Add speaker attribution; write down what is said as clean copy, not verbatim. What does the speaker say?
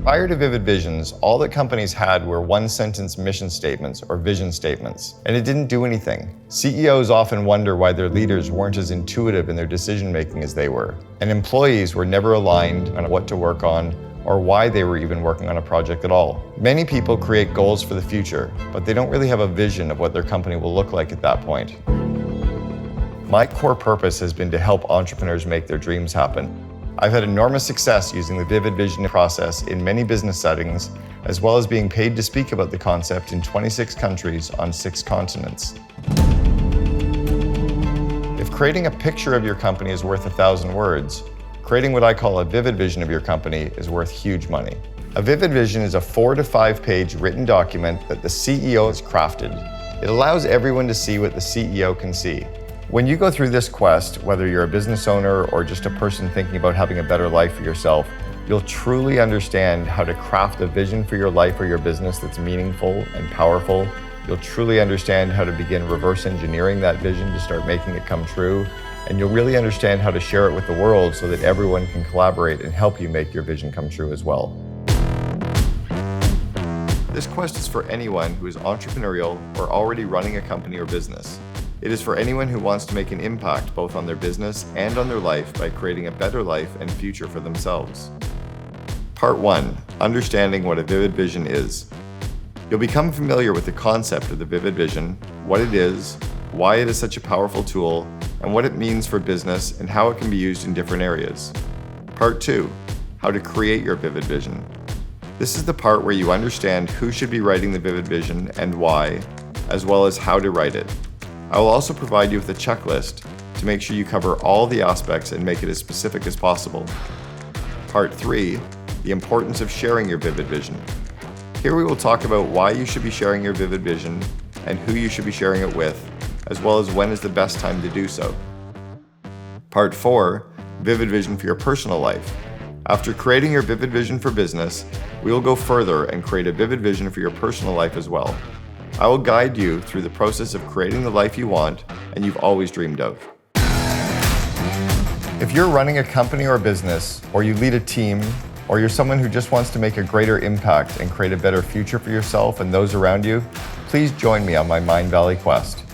Speaker 1: Prior to Vivid Visions, all that companies had were one-sentence mission statements or vision statements, and it didn't do anything. CEOs often wonder why their leaders weren't as intuitive in their decision-making as they were, and employees were never aligned on what to work on or why they were even working on a project at all. Many people create goals for the future, but they don't really have a vision of what their company will look like at that point. My core purpose has been to help entrepreneurs make their dreams happen. I've had enormous success using the Vivid Vision process in many business settings, as well as being paid to speak about the concept in 26 countries on 6 continents. If creating a picture of your company is worth 1,000 words, creating what I call a vivid vision of your company is worth huge money. A vivid vision is a 4 to 5 page written document that the CEO has crafted. It allows everyone to see what the CEO can see. When you go through this quest, whether you're a business owner or just a person thinking about having a better life for yourself, you'll truly understand how to craft a vision for your life or your business that's meaningful and powerful. You'll truly understand how to begin reverse engineering that vision to start making it come true. And you'll really understand how to share it with the world so that everyone can collaborate and help you make your vision come true as well. This quest is for anyone who is entrepreneurial or already running a company or business. It is for anyone who wants to make an impact both on their business and on their life by creating a better life and future for themselves. Part 1. Understanding what a vivid vision is. You'll become familiar with the concept of the vivid vision, what it is, why it is such a powerful tool, and what it means for business and how it can be used in different areas. Part 2. How to create your vivid vision. This is the part where you understand who should be writing the vivid vision and why, as well as how to write it. I will also provide you with a checklist to make sure you cover all the aspects and make it as specific as possible. Part 3, the importance of sharing your vivid vision. Here we will talk about why you should be sharing your vivid vision and who you should be sharing it with, as well as when is the best time to do so. Part 4, vivid vision for your personal life. After creating your vivid vision for business, we will go further and create a vivid vision for your personal life as well. I will guide you through the process of creating the life you want and you've always dreamed of. If you're running a company or business, or you lead a team, or you're someone who just wants to make a greater impact and create a better future for yourself and those around you, please join me on my Mindvalley quest.